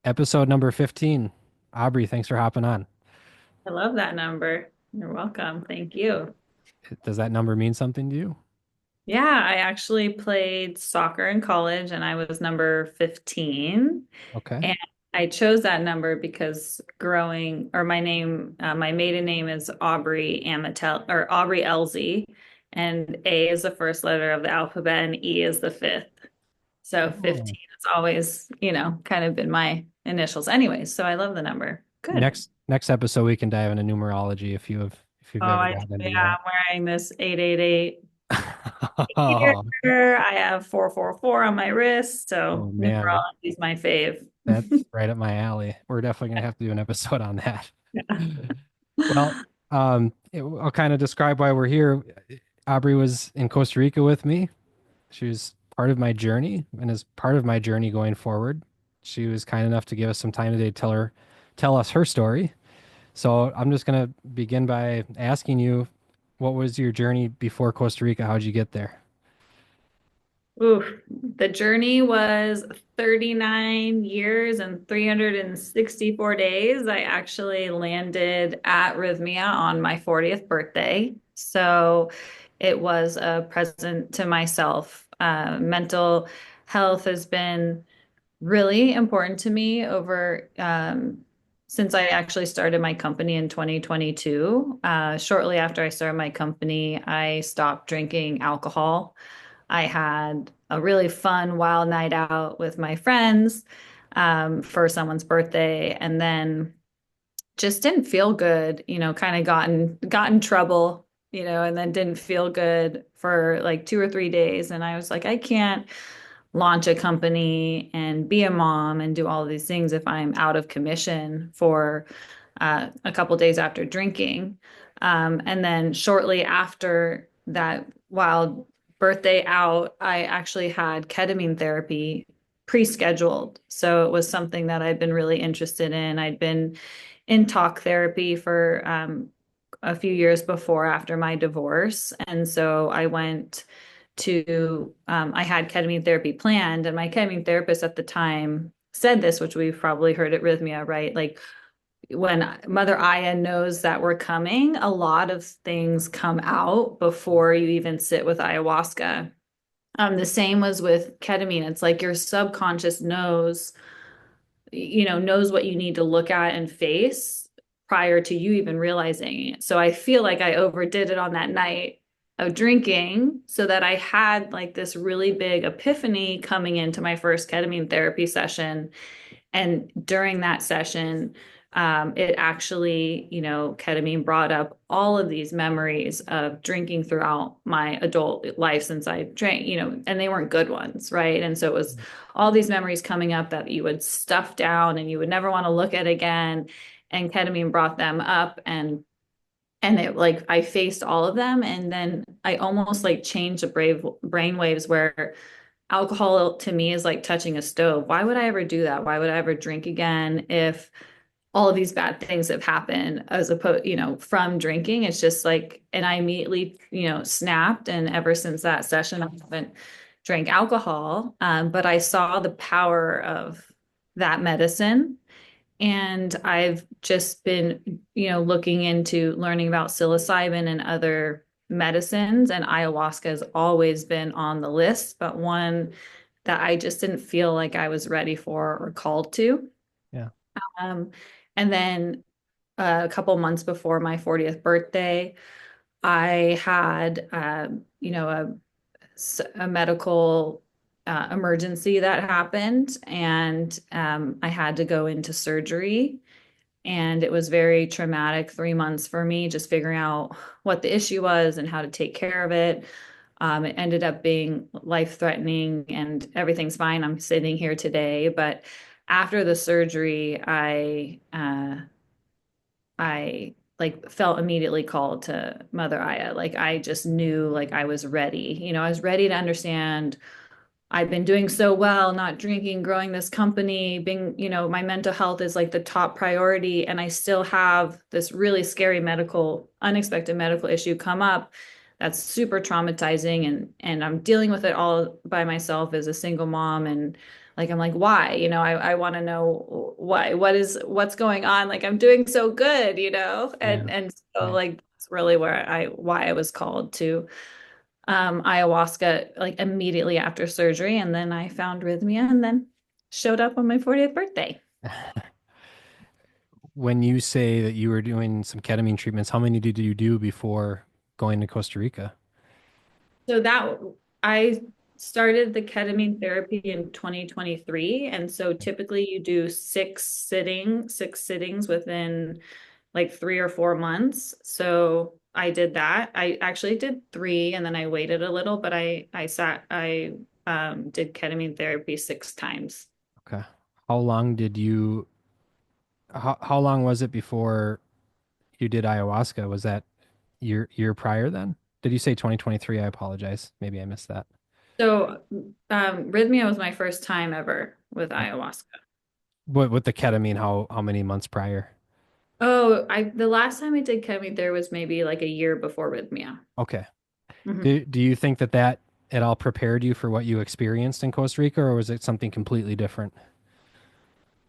Episode number 15. Aubrey, thanks for hopping on. I love that number. You're welcome. Thank you. Does that number mean something to you? Yeah, I actually played soccer in college and I was number 15. Okay. And I chose that number because my maiden name is Aubrey Amatelli or Aubrey Elsie, and A is the first letter of the alphabet and E is the fifth. So Oh. 15 has always, kind of been my initials anyways. So I love the number. Good. Next episode we can dive into numerology if Oh, you've ever gotten into I'm that. wearing this 888 here. Oh, I have 444 on my wrist, so oh man, numerology is my fave. that's right up my alley. We're definitely gonna have to do an episode on that. Yeah. Well, I'll kind of describe why we're here. Aubrey was in Costa Rica with me. She was part of my journey and is part of my journey going forward. She was kind enough to give us some time today to tell us her story. So I'm just gonna begin by asking you, what was your journey before Costa Rica? How'd you get there? Oof. The journey was 39 years and 364 days. I actually landed at Rhythmia on my 40th birthday. So it was a present to myself. Mental health has been really important to me over since I actually started my company in 2022. Shortly after I started my company, I stopped drinking alcohol. I had a really fun, wild night out with my friends for someone's birthday, and then just didn't feel good. Kind of got in trouble. And then didn't feel good for like 2 or 3 days, and I was like, I can't launch a company and be a mom and do all of these things if I'm out of commission for a couple days after drinking. And then shortly after that wild birthday out, I actually had ketamine therapy pre-scheduled. So it was something that I'd been really interested in. I'd been in talk therapy for a few years before after my divorce. And so I went I had ketamine therapy planned, and my ketamine therapist at the time said this, which we've probably heard at Rhythmia, right? Like when Mother Aya knows that we're coming, a lot of things come out before you even sit with ayahuasca. The same was with ketamine. It's like your subconscious knows what you need to look at and face prior to you even realizing it. So I feel like I overdid it on that night of drinking so that I had like this really big epiphany coming into my first ketamine therapy session. And during that session, it actually, ketamine brought up all of these memories of drinking throughout my adult life since I drank, and they weren't good ones, right? And so it was all these memories coming up that you would stuff down and you would never want to look at again. And ketamine brought them up, and it like I faced all of them, and then I almost like changed the brain waves where alcohol to me is like touching a stove. Why would I ever do that? Why would I ever drink again if all of these bad things have happened as opposed, from drinking? It's just like, and I immediately, snapped. And ever since that session, I haven't drank alcohol. But I saw the power of that medicine. And I've just been, looking into learning about psilocybin and other medicines. And ayahuasca has always been on the list, but one that I just didn't feel like I was ready for or called to. Yeah. Um, and then a couple months before my 40th birthday, I had, a medical emergency that happened, and I had to go into surgery. And it was very traumatic 3 months for me, just figuring out what the issue was and how to take care of it. It ended up being life-threatening, and everything's fine. I'm sitting here today, but after the surgery, I like felt immediately called to Mother Aya. Like I just knew like I was ready. I was ready to understand. I've been doing so well, not drinking, growing this company, being, my mental health is like the top priority. And I still have this really scary unexpected medical issue come up that's super traumatizing. And I'm dealing with it all by myself as a single mom. And like I'm like, why? I want to know why. What's going on? Like I'm doing so good, Yeah. and so Right. like that's really why I was called to ayahuasca like immediately after surgery, and then I found rhythmia, and then showed up on my 40th birthday. When you say that you were doing some ketamine treatments, how many did you do before going to Costa Rica? So that I started the ketamine therapy in 2023. And so typically you do six sittings within like 3 or 4 months. So I did that. I actually did three and then I waited a little, but I did ketamine therapy 6 times. Okay. How long did you, how long was it before you did ayahuasca? Was that year prior then? Did you say 2023? I apologize. Maybe I missed that. So Rhythmia was my first time ever with ayahuasca. What with the ketamine, how many months prior? Oh, I the last time I did ketamine there was maybe like a year before Rhythmia. Okay. Mhm. Do you think that that at all prepared you for what you experienced in Costa Rica, or was it something completely different?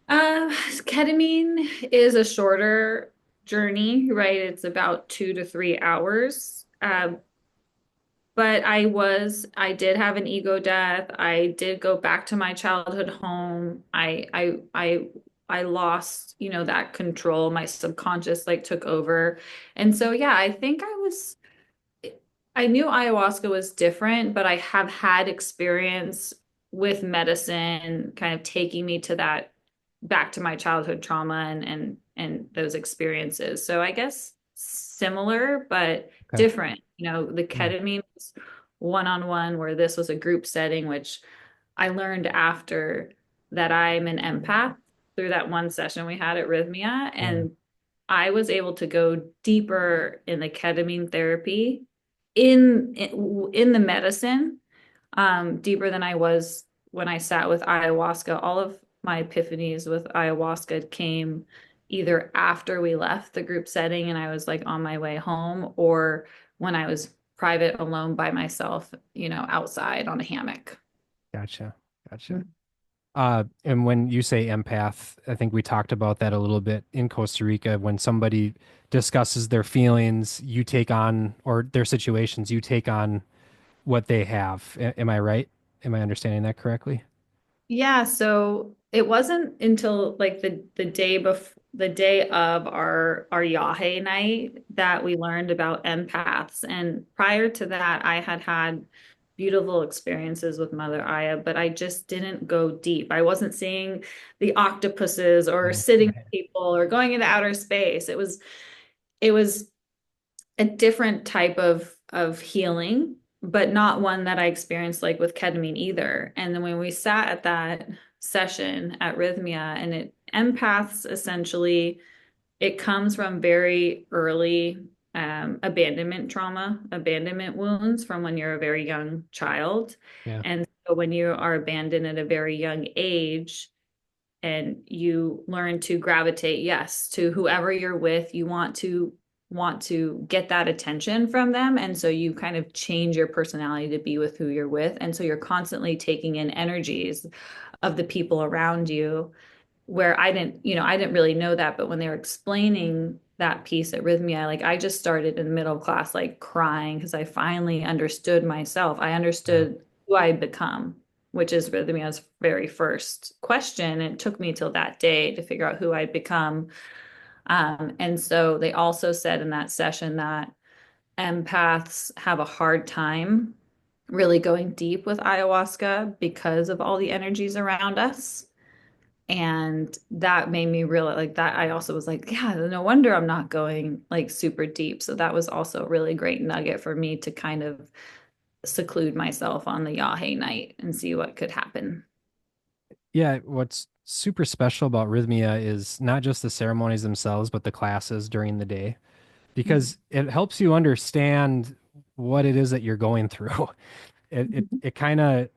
Ketamine is a shorter journey, right? It's about 2 to 3 hours. But I did have an ego death. I did go back to my childhood home. I lost, that control. My subconscious like took over. And so, yeah, I knew ayahuasca was different, but I have had experience with medicine kind of taking me to that back to my childhood trauma and those experiences. So I guess similar but Okay. different. The Yeah. ketamine was one-on-one where this was a group setting, which I learned after that I'm an empath through that one session we had at Rhythmia. Yeah. And I was able to go deeper in the ketamine therapy in the medicine, deeper than I was when I sat with ayahuasca. All of my epiphanies with ayahuasca came either after we left the group setting and I was like on my way home, or when I was private alone by myself, outside on a hammock. Gotcha. Gotcha. And when you say empath, I think we talked about that a little bit in Costa Rica. When somebody discusses their feelings, you take on, or their situations, you take on what they have. Am I right? Am I understanding that correctly? Yeah, so it wasn't until like the day of our Yahe night that we learned about empaths. And prior to that, I had had beautiful experiences with Mother Aya, but I just didn't go deep. I wasn't seeing the octopuses or Right. sitting with Right. people or going into outer space. It was a different type of healing, but not one that I experienced like with ketamine either. And then when we sat at that session at Rhythmia, and empaths essentially, it comes from very early abandonment trauma, abandonment wounds from when you're a very young child. Yeah. And so when you are abandoned at a very young age, and you learn to gravitate, yes, to whoever you're with, you want to get that attention from them, and so you kind of change your personality to be with who you're with, and so you're constantly taking in energies of the people around you, where I didn't really know that, but when they were explaining that piece at Rhythmia, like I just started in the middle of class like crying because I finally understood myself. I Yeah. understood who I had become, which is Rhythmia's very first question. And it took me till that day to figure out who I'd become. And so they also said in that session that empaths have a hard time really going deep with ayahuasca because of all the energies around us. And that made me realize like that. I also was like, yeah, no wonder I'm not going like super deep. So that was also a really great nugget for me to kind of seclude myself on the Yahe night and see what could happen. Yeah. What's super special about Rhythmia is not just the ceremonies themselves, but the classes during the day, because it helps you understand what it is that you're going through. It kind of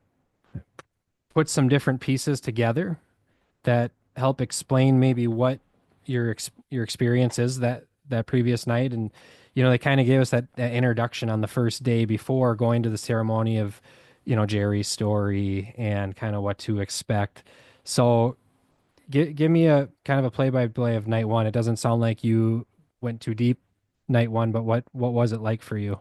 puts some different pieces together that help explain maybe what your experience is that previous night. And they kind of gave us that introduction on the first day before going to the ceremony of Jerry's story and kind of what to expect. So give me a kind of a play-by-play of night one. It doesn't sound like you went too deep night one, but what was it like for you?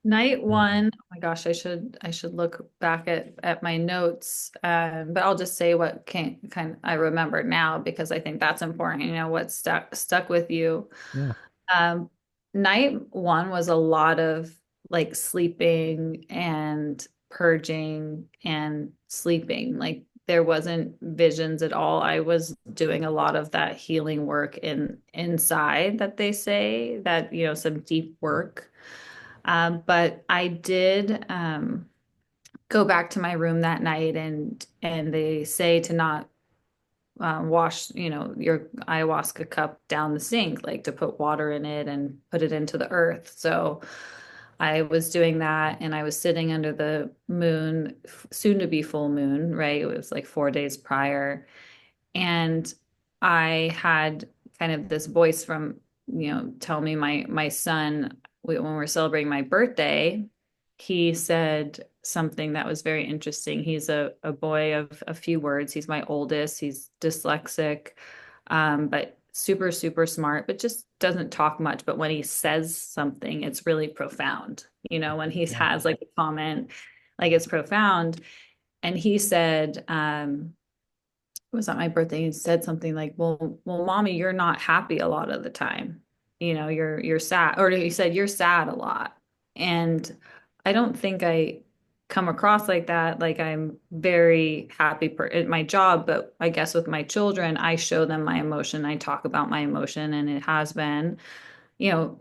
Night one, oh my gosh, I should look back at my notes. But I'll just say what can kind of I remember now because I think that's important, what stuck with you. Yeah. Um, Night one was a lot of like sleeping and purging and sleeping. Like there wasn't visions at all. I was doing a lot of that healing work inside that they say that, some deep work. But I did go back to my room that night and they say to not wash, your ayahuasca cup down the sink, like to put water in it and put it into the earth. So I was doing that and I was sitting under the moon, soon to be full moon, right? It was like 4 days prior. And I had kind of this voice from, tell me my son, when we were celebrating my birthday, he said something that was very interesting. He's a boy of a few words. He's my oldest. He's dyslexic, but super, super smart, but just doesn't talk much. But when he says something, it's really profound. When he Yeah. has like a comment, like it's profound. And he said, was at my birthday and said something like, well, mommy, you're not happy a lot of the time. You're sad. Or he said, you're sad a lot. And I don't think I come across like that. Like I'm very happy at my job, but I guess with my children, I show them my emotion. I talk about my emotion, and it has been,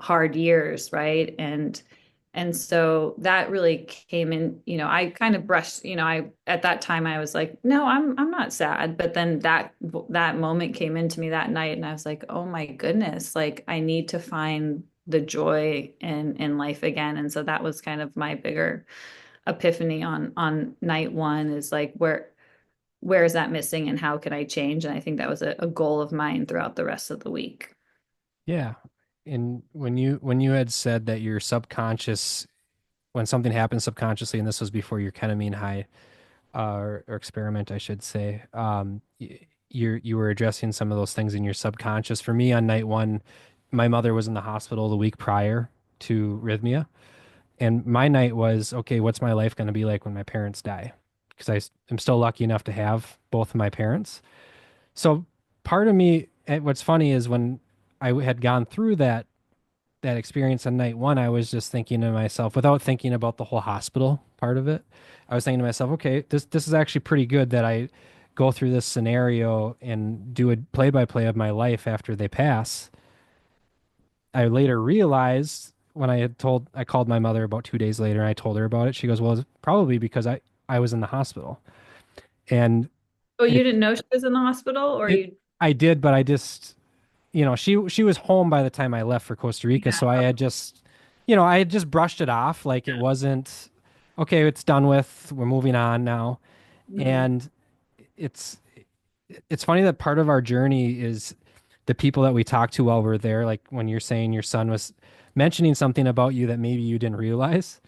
hard years, right? And so that really came in, I kind of brushed, I at that time I was like, no, I'm not sad. But then that moment came into me that night and I was like, oh my goodness, like I need to find the joy in life again. And so that was kind of my bigger epiphany on night one, is like where is that missing and how can I change? And I think that was a goal of mine throughout the rest of the week. Yeah. And when you had said that your subconscious, when something happens subconsciously, and this was before your ketamine high, or experiment, I should say, you were addressing some of those things in your subconscious. For me, on night one, my mother was in the hospital the week prior to arrhythmia, and my night was, okay, what's my life going to be like when my parents die? Because am still lucky enough to have both of my parents. So part of me, and what's funny is when I had gone through that experience on night one, I was just thinking to myself, without thinking about the whole hospital part of it, I was thinking to myself, okay, this is actually pretty good that I go through this scenario and do a play-by-play of my life after they pass. I later realized when I called my mother about 2 days later and I told her about it. She goes, well, it's probably because I was in the hospital. And Oh, you it, didn't know she was in the hospital, or it, you? I did, but I just, she was home by the time I left for Costa Rica, Yeah. so I had just brushed it off like it wasn't okay, it's done with, we're moving on now. Mhm. And it's it's funny that part of our journey is the people that we talked to while we're there, like when you're saying your son was mentioning something about you that maybe you didn't realize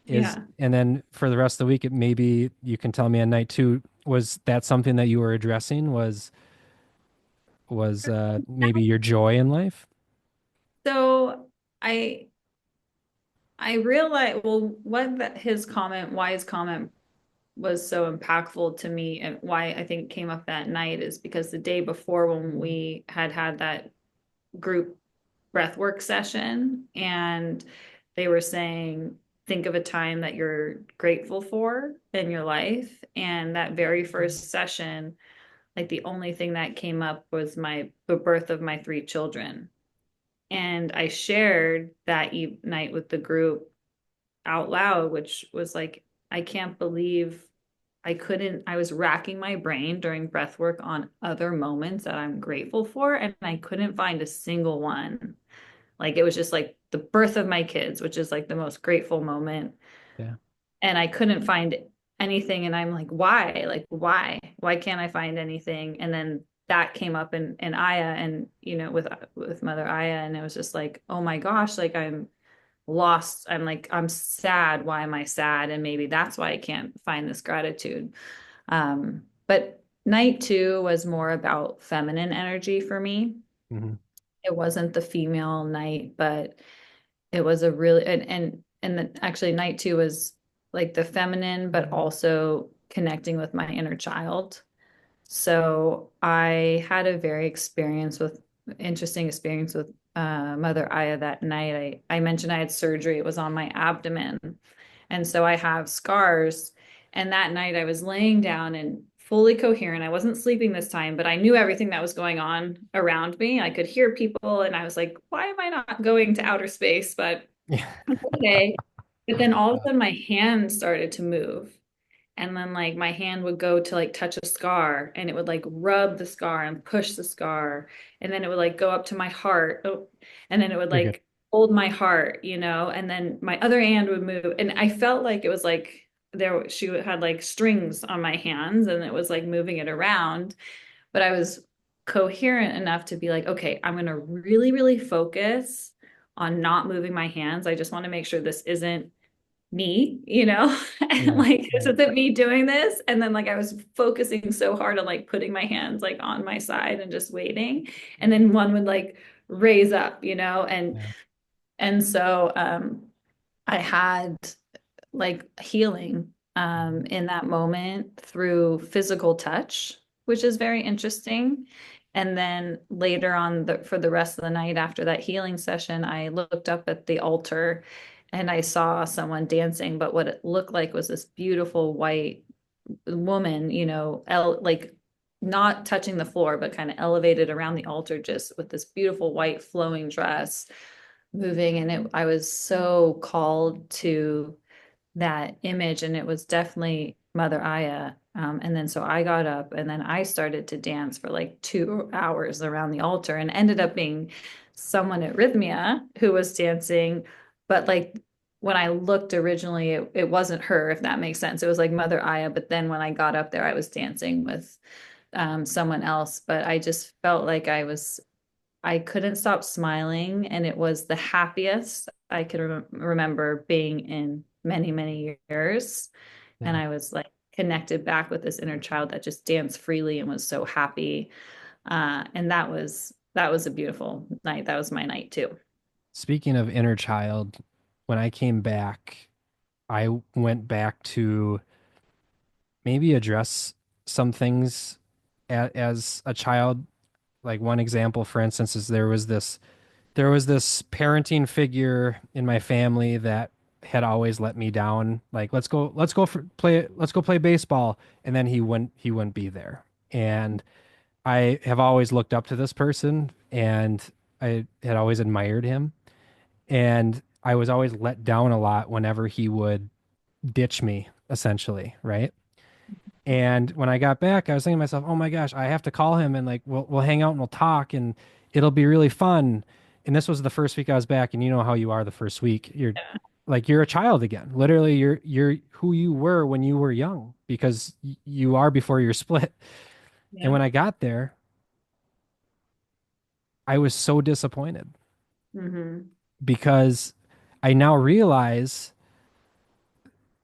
is, Yeah. and then for the rest of the week, it maybe you can tell me at night too, was that something that you were addressing was maybe your joy in life? So I I realized, well, why his comment was so impactful to me and why I think it came up that night is because the day before when we had that group breathwork session and they were saying, think of a time that you're grateful for in your life. And that very first session, like the only thing that came up was the birth of my three children. And I shared that night with the group out loud, which was like, I can't believe I was racking my brain during breath work on other moments that I'm grateful for, and I couldn't find a single one. Like it was just like the birth of my kids, which is like the most grateful moment. Yeah. And I couldn't find anything. And I'm like, why? Like, why? Why can't I find anything? And then that came up in Aya and, with Mother Aya. And it was just like, oh my gosh, like I'm lost. I'm like, I'm sad. Why am I sad? And maybe that's why I can't find this gratitude. But night two was more about feminine energy for me. Hmm. It wasn't the female night, but it was a really actually night two was like the feminine, but also connecting with my inner child. So I had a very interesting experience with Mother Aya that night. I mentioned I had surgery. It was on my abdomen. And so I have scars. And that night I was laying down and fully coherent. I wasn't sleeping this time, but I knew everything that was going on around me. I could hear people and I was like, why am I not going to outer space? But Yeah. okay. But then all of a sudden my hand started to move. And then like my hand would go to like touch a scar and it would like rub the scar and push the scar. And then it would like go up to my heart. Oh, and then it would You're good. like hold my heart, and then my other hand would move. And I felt like it was like she had like strings on my hands and it was like moving it around. But I was coherent enough to be like, okay, I'm going to really, really focus on not moving my hands. I just want to make sure this isn't me, and Yeah. like this Yeah. isn't me doing this. And then like I was focusing so hard on like putting my hands like on my side and just waiting. And then one would like raise up, Yeah. and so I had like healing Mhm. in that moment through physical touch, which is very interesting. And then later on for the rest of the night after that healing session, I looked up at the altar and I saw someone dancing, but what it looked like was this beautiful white woman, like not touching the floor, but kind of elevated around the altar, just with this beautiful white flowing dress moving. And I was so called to that image, and it was definitely Mother Aya. And then so I got up and then I started to dance for like 2 hours around the altar and ended up being someone at Rhythmia who was dancing. But like when I looked originally, it wasn't her, if that makes sense. It was like Mother Aya. But then when I got up there, I was dancing with someone else. But I just felt like I couldn't stop smiling, and it was the happiest I could remember being in many, many years. And Yeah. I was like connected back with this inner child that just danced freely and was so happy. And that was a beautiful night. That was my night too. Speaking of inner child, when I came back, I went back to maybe address some things as a child. Like one example, for instance, is there was this parenting figure in my family that had always let me down. Like, let's go play baseball, and then he wouldn't be there. And I have always looked up to this person, and I had always admired him, and I was always let down a lot whenever he would ditch me, essentially, right? And when I got back, I was thinking to myself, "Oh my gosh, I have to call him and like we'll hang out and we'll talk and it'll be really fun." And this was the first week I was back, and you know how you are the first week. You're a child again. Literally, you're who you were when you were young because you are before you're split. And Yeah. when I got there, I was so disappointed Hmm. because I now realize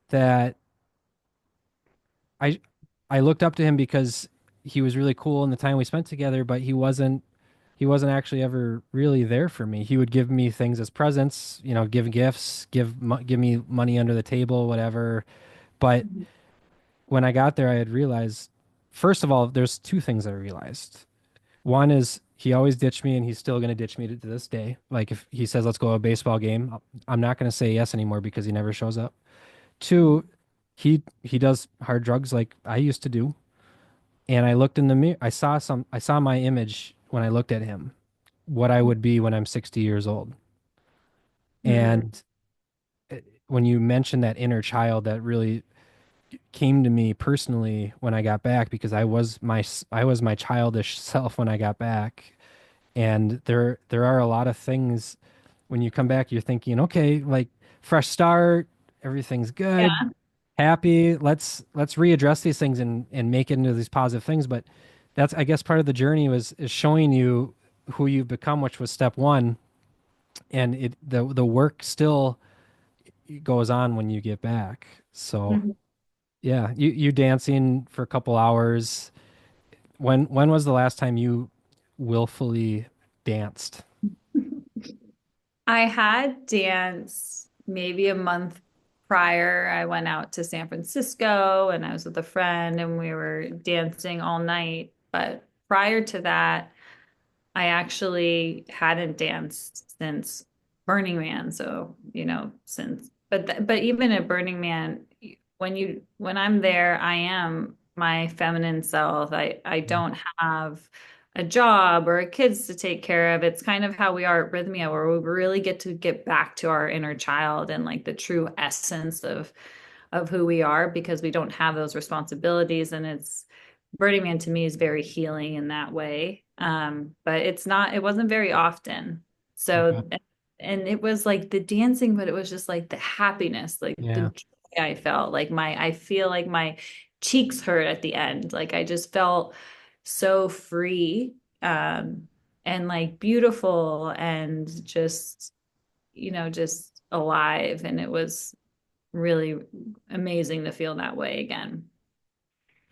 that I I looked up to him because he was really cool in the time we spent together, but he wasn't actually ever really there for me. He would give me things as presents, give gifts, give me money under the table, whatever. But when I got there, I had realized, first of all, there's two things I realized. One is he always ditched me, and he's still going to ditch me to this day. Like if he says, "Let's go to a baseball game," I'm not going to say yes anymore because he never shows up. Two, he does hard drugs like I used to do. And I looked in the mirror. I saw my image when I looked at him, what I would be when I'm 60 years old. Hmm. And when you mentioned that inner child, that really came to me personally when I got back because I was my childish self when I got back. And there are a lot of things when you come back, you're thinking, okay, like fresh start, everything's good, Yeah. happy. Let's readdress these things and make it into these positive things. But that's, I guess, part of the journey is showing you who you've become, which was step one. and the work still goes on when you get back. So Mhm. yeah, you dancing for a couple hours. When was the last time you willfully danced? I had dance maybe a month prior. I went out to San Francisco and I was with a friend and we were dancing all night. But prior to that, I actually hadn't danced since Burning Man. So, since but even at Burning Man, when I'm there, I am my feminine self. I Yeah. don't have a job or kids to take care of. It's kind of how we are at Rhythmia, where we really get to get back to our inner child and like the true essence of who we are because we don't have those responsibilities. And it's Burning Man to me is very healing in that way. But it wasn't very often. Okay. So, and it was like the dancing, but it was just like the happiness, like the Yeah. joy I felt. I feel like my cheeks hurt at the end. Like I just felt so free, and like beautiful and just alive. And it was really amazing to feel that way again.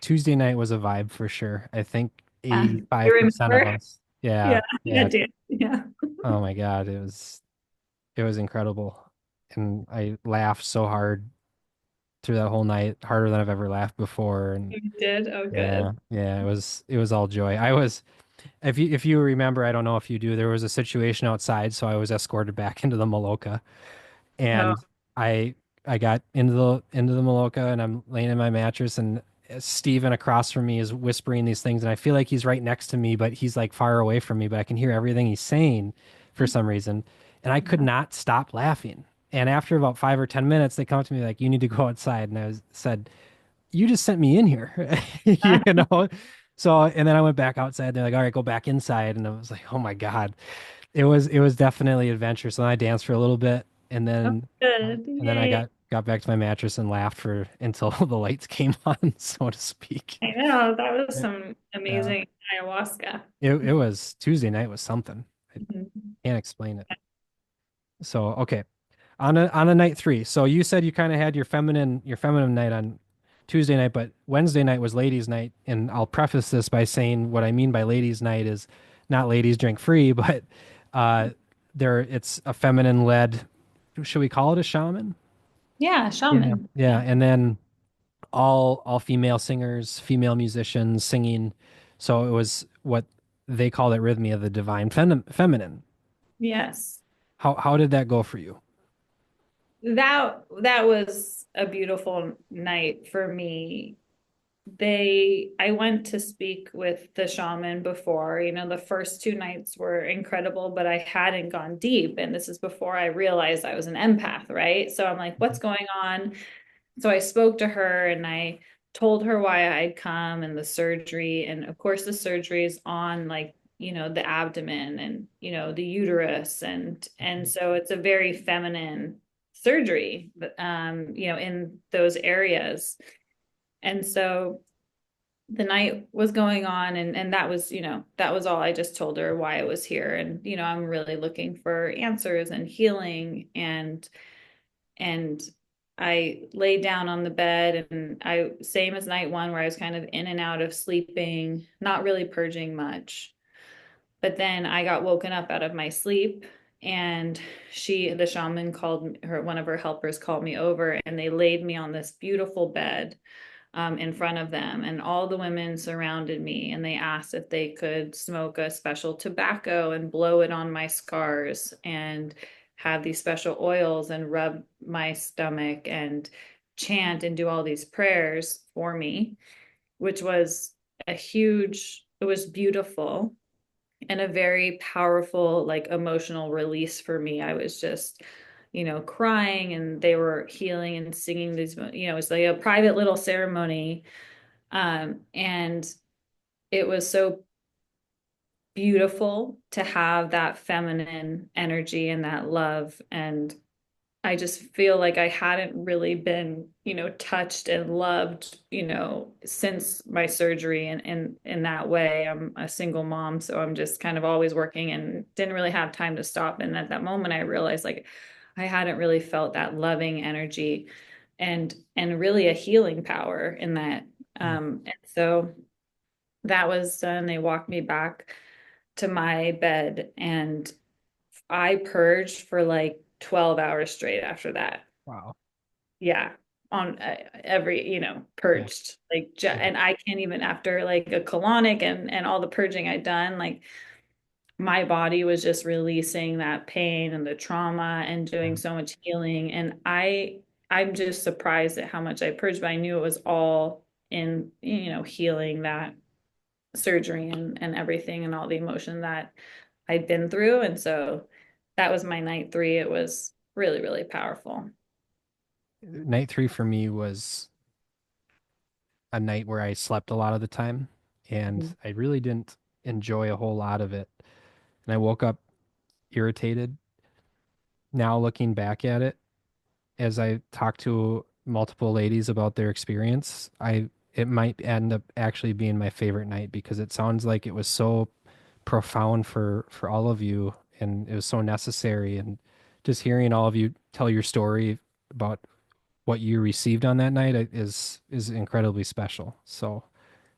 Tuesday night was a vibe for sure. I think You 85% of remember? us. Yeah. Yeah, yeah, Yeah. dude. Yeah. Oh my God. It was incredible. And I laughed so hard through that whole night, harder than I've ever laughed before. And You did? Oh, yeah, good. yeah, it was all joy. If you remember, I don't know if you do, there was a situation outside, so I was escorted back into the Maloka. Oh, And I I got into the Maloka and I'm laying in my mattress and Steven across from me is whispering these things and I feel like he's right next to me, but he's like far away from me, but I can hear everything he's saying for some reason. And I could not stop laughing. And after about 5 or 10 minutes, they come up to me like, "You need to go outside." And said, "You just sent me in here," you know. So, and then I went back outside. They're like, "All right, go back inside." And I was like, "Oh my God." It was definitely adventurous. And I danced for a little bit, and oh, then good. and then I Yay. got back to my mattress and laughed for until the lights came on, so to speak. I know. That was Yeah, some yeah. amazing ayahuasca. It was Tuesday night was something. I Mhm. can't explain it. So okay, on a night three. So you said you kind of had your feminine night on Tuesday night, but Wednesday night was ladies' night, and I'll preface this by saying what I mean by ladies' night is not ladies drink free, but uh, it's a feminine led. Should we call it a shaman? Yeah, Yeah. shaman. Yeah, and then all female singers, female musicians singing. So it was what they called it rhythmia, the divine feminine. Yes. How did that go for you? That was a beautiful night for me. I went to speak with the shaman before. The first two nights were incredible, but I hadn't gone deep. And this is before I realized I was an empath, right? So I'm like, what's going on? So I spoke to her and I told her why I'd come and the surgery. And of course, the surgery is on like, the abdomen and, the uterus. And so it's a very feminine surgery, in those areas. And so the night was going on and that was all. I just told her why I was here. And, I'm really looking for answers and healing and I laid down on the bed and same as night one, where I was kind of in and out of sleeping, not really purging much. But then I got woken up out of my sleep and the shaman called her, one of her helpers called me over and they laid me on this beautiful bed in front of them. And all the women surrounded me and they asked if they could smoke a special tobacco and blow it on my scars and have these special oils and rub my stomach and chant and do all these prayers for me, which was it was beautiful and a very powerful, like emotional release for me. I was just crying and they were healing and singing these, it's like a private little ceremony, and it was so beautiful to have that feminine energy and that love. And I just feel like I hadn't really been, touched and loved, since my surgery and in that way. I'm a single mom, so I'm just kind of always working and didn't really have time to stop. And at that moment I realized like I hadn't really felt that loving energy and really a healing power in that. Mm. And so that was done. They walked me back to my bed and I purged for like 12 hours straight after that. Wow. Yeah. On every, Yeah. purged like, Yeah. and I can't even after like a colonic and all the purging I'd done, like my body was just releasing that pain and the trauma and doing Yeah. so much healing. And I'm just surprised at how much I purged, but I knew it was all in, healing that surgery and everything and all the emotion that I'd been through. And so that was my night 3. It was really, really powerful. Night three for me was a night where I slept a lot of the time, and I really didn't enjoy a whole lot of it. And I woke up irritated. Now looking back at it, as I talked to multiple ladies about their experience, I it might end up actually being my favorite night because it sounds like it was so profound for all of you, and it was so necessary. And just hearing all of you tell your story about what you received on that night is incredibly special. So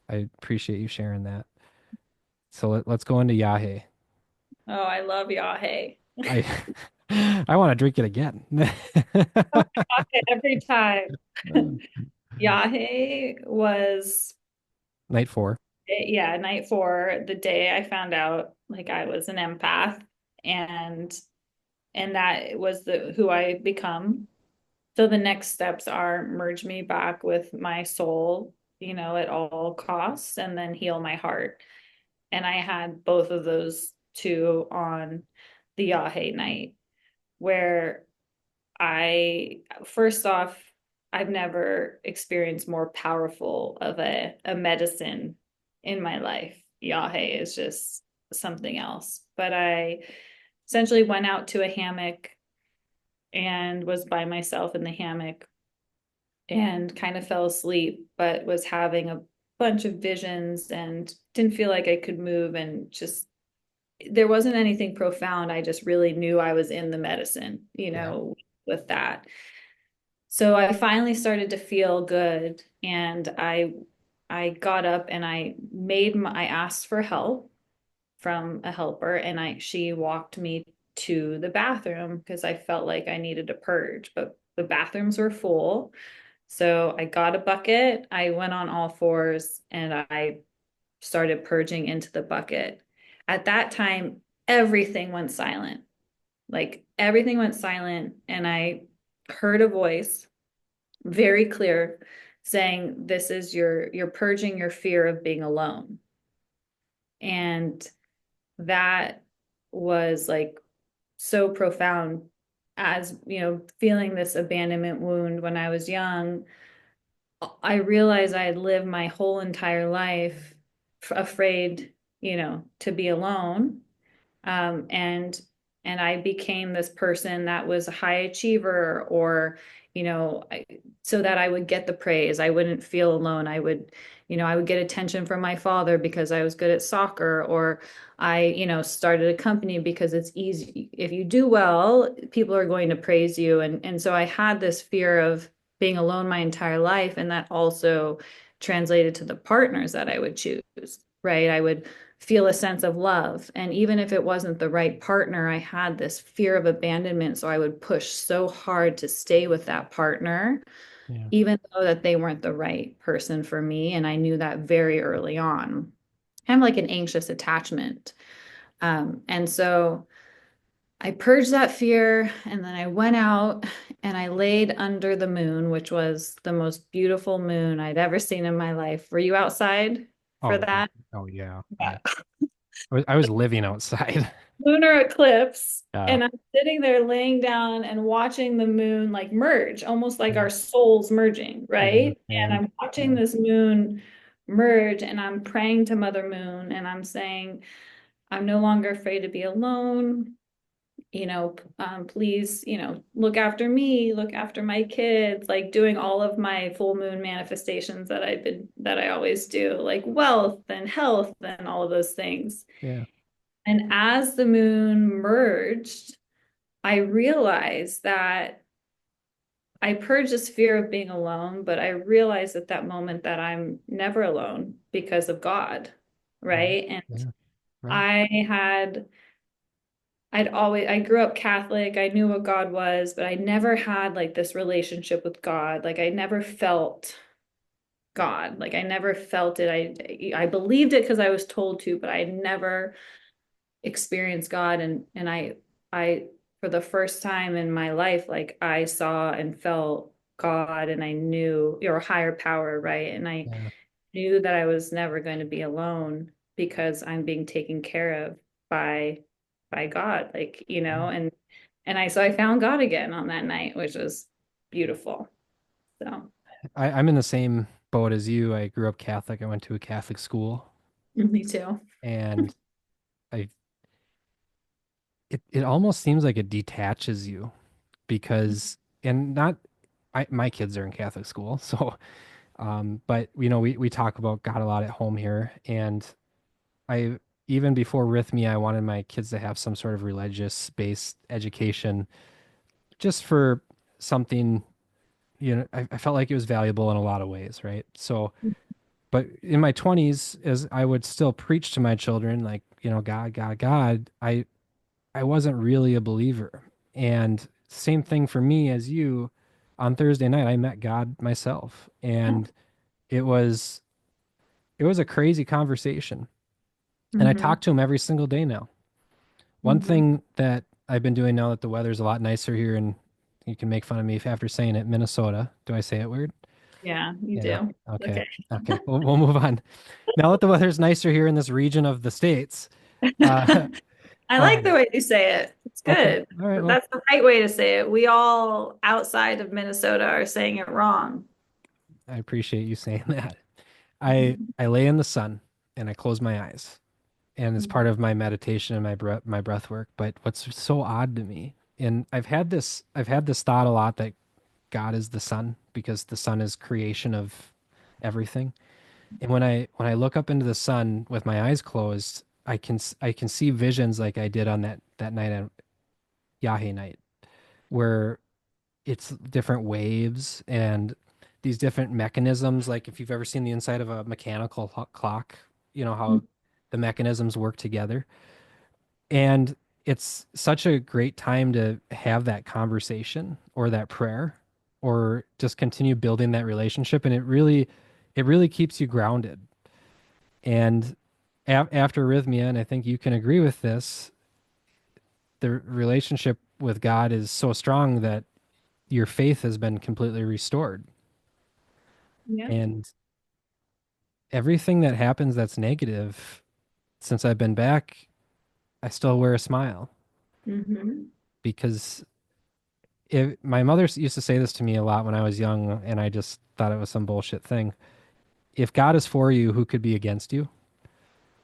I appreciate you sharing that. So let's go into Yahe. Oh, I love Yahe. I I want to drink it again. Okay, every time. Yahe was, Night four. yeah, night 4, the day I found out like I was an empath, and that was the who I become. So the next steps are merge me back with my soul, at all costs, and then heal my heart. And I had both of those two on the Yahe night, where first off, I've never experienced more powerful of a medicine in my life. Yahe is just something else. But I essentially went out to a hammock and was by myself in the hammock and kind of fell asleep, but was having a bunch of visions and didn't feel like I could move, and just there wasn't anything profound. I just really knew I was in the medicine, Yeah. with that. So I finally started to feel good, and I got up and I asked for help from a helper, and she walked me to the bathroom because I felt like I needed to purge, but the bathrooms were full. So I got a bucket, I went on all fours, and I started purging into the bucket. At that time, everything went silent. Like everything went silent, and I heard a voice very clear saying, "This is you're purging your fear of being alone." And that was like so profound, as feeling this abandonment wound when I was young. I realized I had lived my whole entire life afraid, to be alone. And I became this person that was a high achiever, or so that I would get the praise. I wouldn't feel alone. I would get attention from my father because I was good at soccer, or I started a company because it's easy. If you do well, people are going to praise you. And so I had this fear of being alone my entire life, and that also translated to the partners that I would choose, right? I would feel a sense of love. And even if it wasn't the right partner, I had this fear of abandonment. So I would push so hard to stay with that partner, Yeah. even though that they weren't the right person for me. And I knew that very early on, kind of like an anxious attachment. And so I purged that fear, and then I went out and I laid under the moon, which was the most beautiful moon I'd ever seen in my life. Were you outside for Oh, that? oh yeah. Yeah. I was living outside. Lunar eclipse. Yeah. And I'm sitting there laying down and watching the moon like merge, almost like Yeah. our souls merging, Yeah. right? And And I'm watching yeah. this moon merge, and I'm praying to Mother Moon, and I'm saying, I'm no longer afraid to be alone. please, look after me, look after my kids, like doing all of my full moon manifestations that I always do, like wealth and health and all of those things. Yeah. And as the moon merged, I realized that I purged this fear of being alone, but I realized at that moment that I'm never alone because of God, Right. right? And Yeah. Right. I had I grew up Catholic. I knew what God was, but I never had like this relationship with God. Like I never felt God. Like I never felt it. I believed it because I was told to, but I never experienced God. And I for the first time in my life, like I saw and felt God, and I knew your higher power, right? And I Yeah. knew that I was never going to be alone because I'm being taken care of by God, like, Yeah. and I found God again on that night, which was beautiful. So, I'm in the same boat as you. I grew up Catholic. I went to a Catholic school, me too. and I it almost seems like it detaches you because and not my kids are in Catholic school, so but we talk about God a lot at home here, and I even before Rhythmia, I wanted my kids to have some sort of religious based education just for something, I felt like it was valuable in a lot of ways, right? So, but in my 20s, as I would still preach to my children, like, God, God, God, I wasn't really a believer. And same thing for me as you. On Thursday night, I met God myself, Yeah. and it was it was a crazy conversation. And I Hmm. talk to him every single day now. One Hmm. thing that I've been doing now that the weather's a lot nicer here, and you can make fun of me after saying it, Minnesota. Do I say it weird? Yeah, you Yeah. do. Okay. Okay. Okay. We'll move on. Now that the weather's nicer here in this region of the States, uh, I like the um, way you say it. It's okay. good. All right. But Well, that's the right way to say it. We all outside of Minnesota are saying it wrong. I appreciate you saying that. Mhm. I lay in the sun and I close my eyes, and it's part Mhm. of my meditation and my breath work. But what's so odd to me, and I've had this thought a lot that God is the sun because the sun is creation of everything. And when I look up into the sun with my eyes closed, I can see visions like I did on that night on Yahe night, where it's different waves and these different mechanisms. Like if you've ever seen the inside of a mechanical clock, you know how the mechanisms work together. And it's such a great time to have that conversation or that prayer or just continue building that relationship. And it really keeps you grounded. And after arrhythmia, and I think you can agree with this, the relationship with God is so strong that your faith has been completely restored. Yeah. And everything that happens that's negative, since I've been back, I still wear a smile Hmm. because my mother used to say this to me a lot when I was young, and I just thought it was some bullshit thing. If God is for you, who could be against you?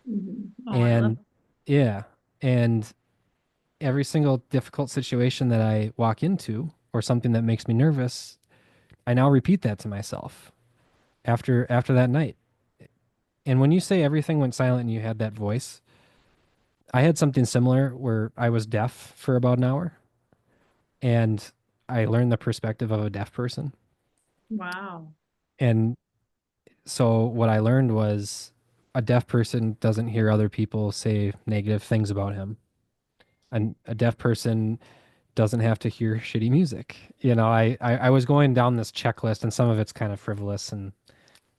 Hmm. Oh, I love. And yeah, and every single difficult situation that I walk into or something that makes me nervous, I now repeat that to myself after that night. And when you say everything went silent and you had that voice, I had something similar where I was deaf for about an hour and I learned the perspective of a deaf person. Wow. And so what I learned was a deaf person doesn't hear other people say negative things about him. And a deaf person doesn't have to hear shitty music. I was going down this checklist and some of it's kind of frivolous and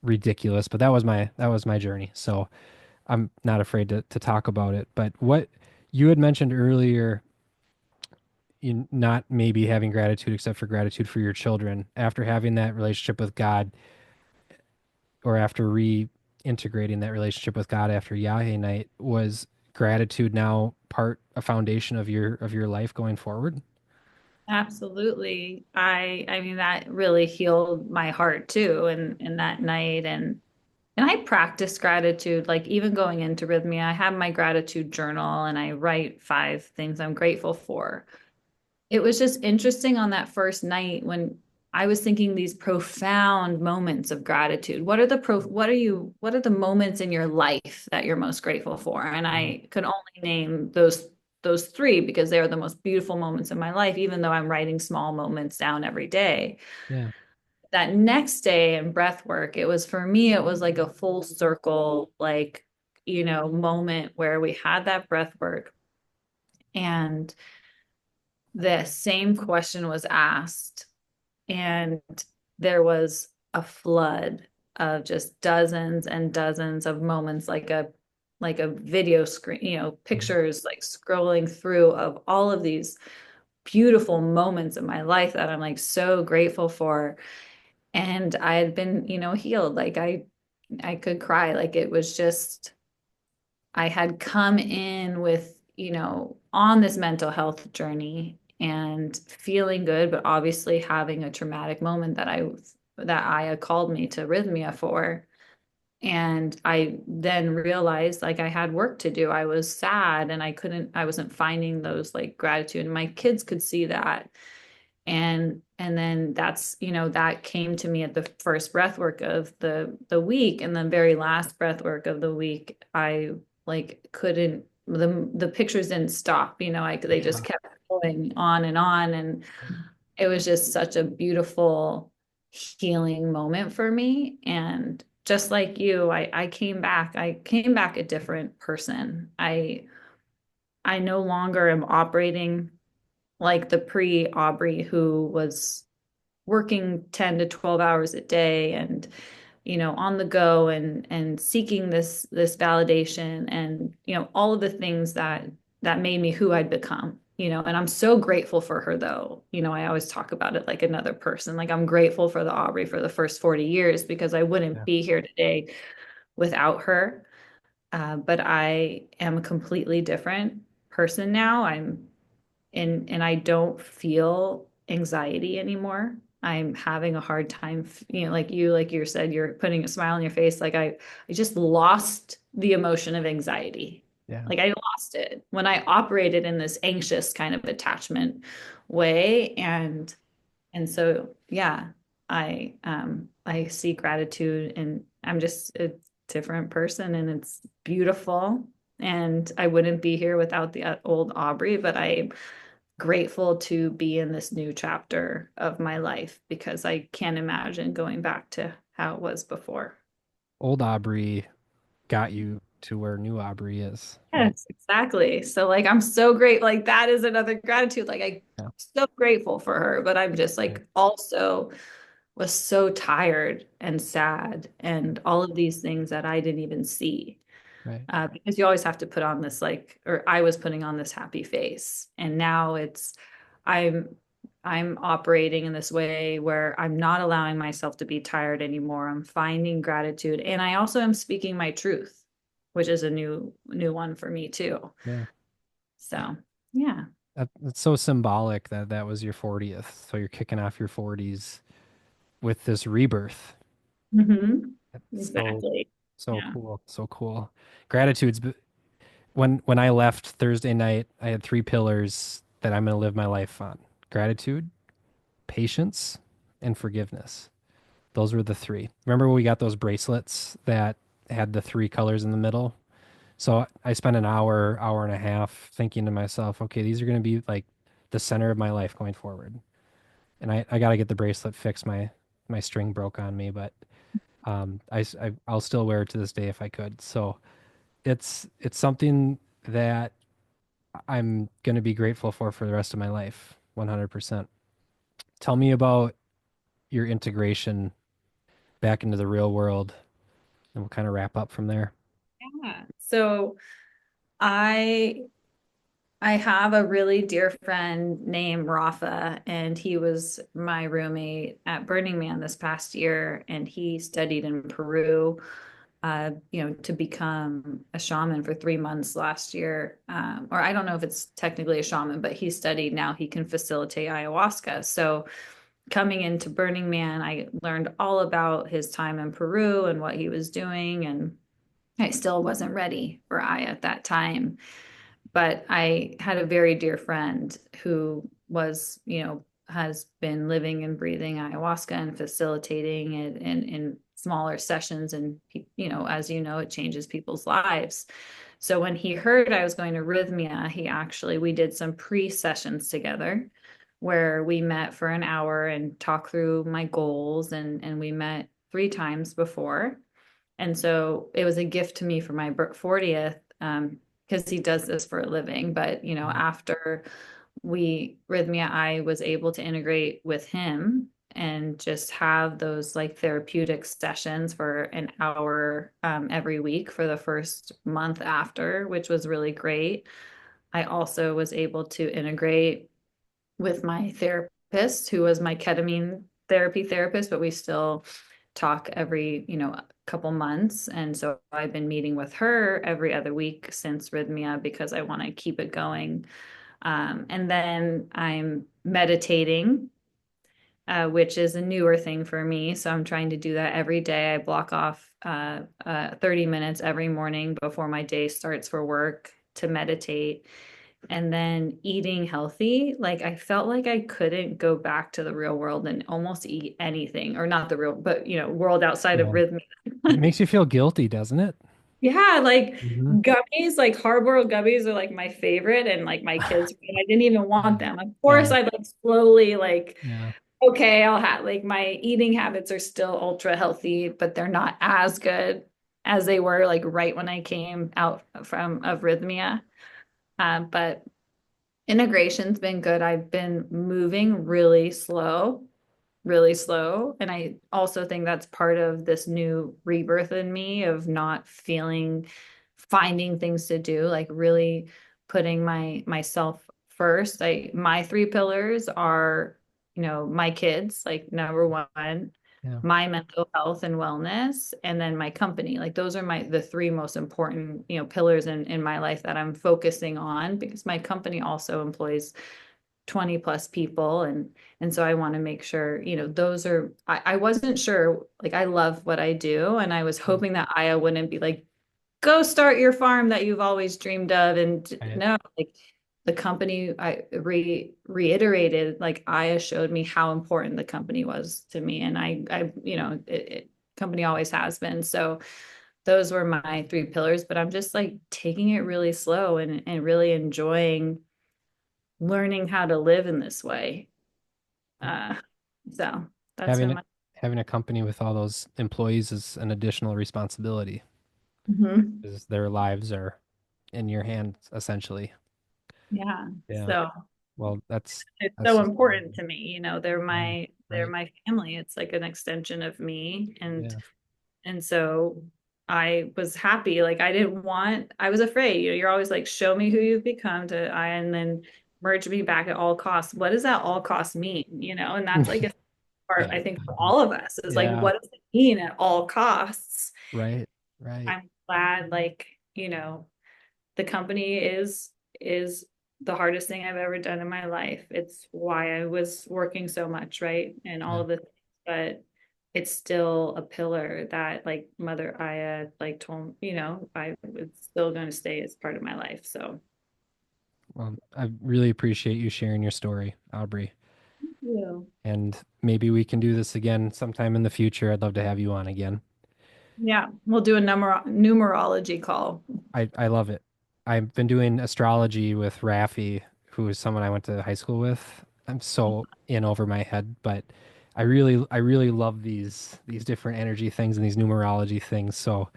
ridiculous, but that was my journey. So I'm not afraid to talk about it. But what you had mentioned earlier, you not maybe having gratitude except for gratitude for your children after having that relationship with God or after reintegrating that relationship with God after Yahweh night, was gratitude now part a foundation of your life going forward? Absolutely. I mean that really healed my heart too in that night. And I practice gratitude, like even going into Rhythmia, I have my gratitude journal and I write 5 things I'm grateful for. It was just interesting on that first night when I was thinking these profound moments of gratitude. What are the moments in your life that you're most grateful for? And Mhm. I could only name those three because they are the most beautiful moments in my life, even though I'm writing small moments down every day. Yeah. That next day in breath work, it was for me, it was like a full circle, like, moment where we had that breath work and the same question was asked, and there was a flood of just dozens and dozens of moments, like a video screen, Mhm. pictures like scrolling through of all of these beautiful moments of my life that I'm like so grateful for. And I had been, healed. Like I could cry. Like it was just I had come in with, on this mental health journey and feeling good, but obviously having a traumatic moment that Aya called me to Rhythmia for. And I then realized like I had work to do. I was sad and I wasn't finding those like gratitude. And my kids could see that. And then that came to me at the first breath work of the week, and the very last breath work of the week I like couldn't the pictures didn't stop, they just Yeah. kept going on and on, and it was just such a beautiful healing moment for me. And just like you, I came back a different person. I no longer am operating like the pre Aubrey who was working 10 to 12 hours a day and on the go and seeking this validation and all of the things that made me who I'd become. And I'm so grateful for her though. I always talk about it like another person. Like I'm grateful for the Aubrey for the first 40 years because I wouldn't Yeah. be here today without her. But I am a completely different person now. And I don't feel anxiety anymore. I'm having a hard time, like you said, you're putting a smile on your face. Like I just lost the emotion of anxiety. Yeah. Like I lost it when I operated in this anxious kind of attachment way. And so, yeah, I see gratitude and I'm just a different person and it's beautiful. And I wouldn't be here without the old Aubrey, but I'm grateful to be in this new chapter of my life because I can't imagine going back to how it was before. Old Aubrey got you to where new Aubrey is, right? Yes, exactly. So like I'm so great. Like that is another gratitude. Like I'm Yeah. so grateful for her, but I'm just Right. like also was so tired and sad and all of these things that I didn't even see. Right. Because you always have to put on this like, or I was putting on this happy face, and now I'm I'm operating in this way where I'm not allowing myself to be tired anymore. I'm finding gratitude, and I also am speaking my truth, which is a new one for me too. Yeah. So yeah. That's so symbolic that that was your 40th. So you're kicking off your 40s with this rebirth. Hmm. It's so Exactly. so Yeah. cool. So cool. Gratitude's when I left Thursday night, I had three pillars that I'm going to live my life on. Gratitude, patience, and forgiveness. Those were the three. Remember when we got those bracelets that had the three colors in the middle? So I spent an hour, hour and a half thinking to myself, okay, these are going to be like the center of my life going forward. And I got to get the bracelet fixed. My string broke on me, but I'll still wear it to this day if I could. So it's something that I'm going to be grateful for the rest of my life, 100%. Tell me about your integration back into the real world, and we'll kind of wrap up from there. Yeah. So I I have a really dear friend named Rafa, and he was my roommate at Burning Man this past year, and he studied in Peru, to become a shaman for 3 months last year. Or I don't know if it's technically a shaman, but he studied now he can facilitate ayahuasca. So coming into Burning Man, I learned all about his time in Peru and what he was doing. And I still wasn't ready for Aya at that time. But I had a very dear friend who was, has been living and breathing ayahuasca and facilitating it in smaller sessions. And, as you know, it changes people's lives. So when he heard I was going to Rhythmia, we did some pre-sessions together where we met for an hour and talked through my goals, and we met 3 times before. And so it was a gift to me for my 40th, because he does this for a living. But, after we Rhythmia, I was able to integrate with him and just have those like therapeutic sessions for an hour every week for the first month after, which was really great. I also was able to integrate with my therapist, who was my ketamine therapy therapist, but we still talk every, couple months. And so I've been meeting with her every other week since Rhythmia because I want to keep it going. And then I'm meditating, which is a newer thing for me. So I'm trying to do that every day. I block off 30 minutes every morning before my day starts for work to meditate. And then eating healthy, like I felt like I couldn't go back to the real world and almost eat anything, or not the real, but world outside of Yeah. rhythm. It makes you feel guilty, doesn't it? Yeah, like Hmm. gummies, like hard-boiled gummies are like my favorite, and like my kids, I didn't even want Yeah. them. Of course, Yeah. I'd like slowly like, Yeah. okay, I'll have like my eating habits are still ultra healthy, but they're not as good as they were like right when I came out from of Rhythmia. But integration's been good. I've been moving really slow, really slow. And I also think that's part of this new rebirth in me of not feeling, finding things to do, like really putting myself first. My 3 pillars are, my kids, like number one, Yeah. my mental health and wellness, and then my company. Like those are the 3 most important, pillars in my life that I'm focusing on, because my company also employs 20 plus people, and so I want to make sure, those are, I wasn't sure, like I love what I do, and I was hoping that Aya wouldn't be like, go start your farm that you've always dreamed of. And Right. no, like the company, I reiterated, like Aya showed me how important the company was to me. And company always has been. So those were my 3 pillars, but I'm just like taking it really slow and really enjoying learning how to live in this way. Uh, so that's been Having my, having a company with all those employees is an additional responsibility Mhm. because their lives are in your hands essentially. Yeah. Yeah. So Well, it's that's so just important to me. They're yeah, they're right. my family. It's like an extension of me. And Yeah. so I was happy. Like I was afraid. You're always like, show me who you've become and then merge me back at all costs. What does that all cost mean? And that's like a part, I think, for all of us is like, Yeah. what does it mean at all costs? Right. Right. I'm glad, like, the company is the hardest thing I've ever done in my life. It's why I was working so much, right? And all Yeah. of the things, but it's still a pillar that like Mother Aya like told, I was still going to stay as part of my life. So Well, I really appreciate you sharing your story, Aubrey. yeah. And maybe we can do this again sometime in the future. I'd love to have you on again. Yeah, we'll do a numerology call. I love it. I've been doing astrology with Rafi, who is someone I went to high school with. I'm so in over my head, but I really love these different energy things and these numerology things. So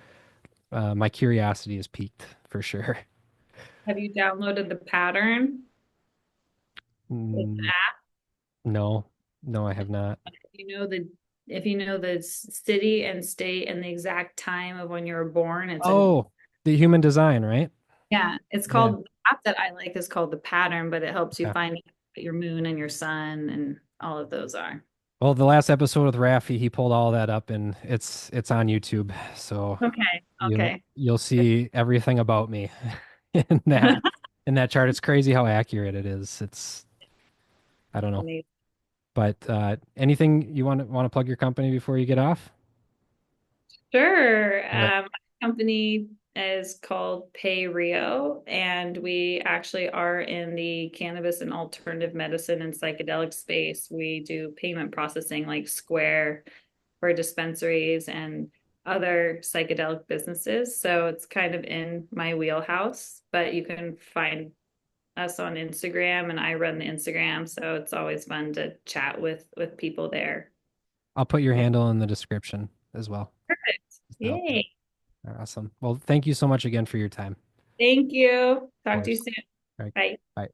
my curiosity is piqued for sure. Have you downloaded the pattern? It's an Mm, app. no, no, I have not. If you know the city and state and the exact time of when you were born, Oh, the human design, right? yeah, it's Yeah. called, the app that I like is called the pattern, but it helps you Okay. find what your moon and your sun and all of those are. Well, the last episode with Rafi, he pulled all that up and it's on YouTube. So Okay. Okay. you'll see everything about me in that chart. It's crazy how accurate it is. I don't know. Amazing. But anything you want to plug your company before you get off? Sure. All right. My company is called Pay Rio, and we actually are in the cannabis and alternative medicine and psychedelic space. We do payment processing like Square for dispensaries and other psychedelic businesses. So it's kind of in my wheelhouse, but you can find us on Instagram and I run the Instagram, so it's always fun to chat with people there. I'll put your Yeah. handle in the description as well. Perfect. Just to help you out. Yay. Awesome. Well, thank you so much again for your time. Thank you. Of Talk to you course. soon. All right. Bye. Bye.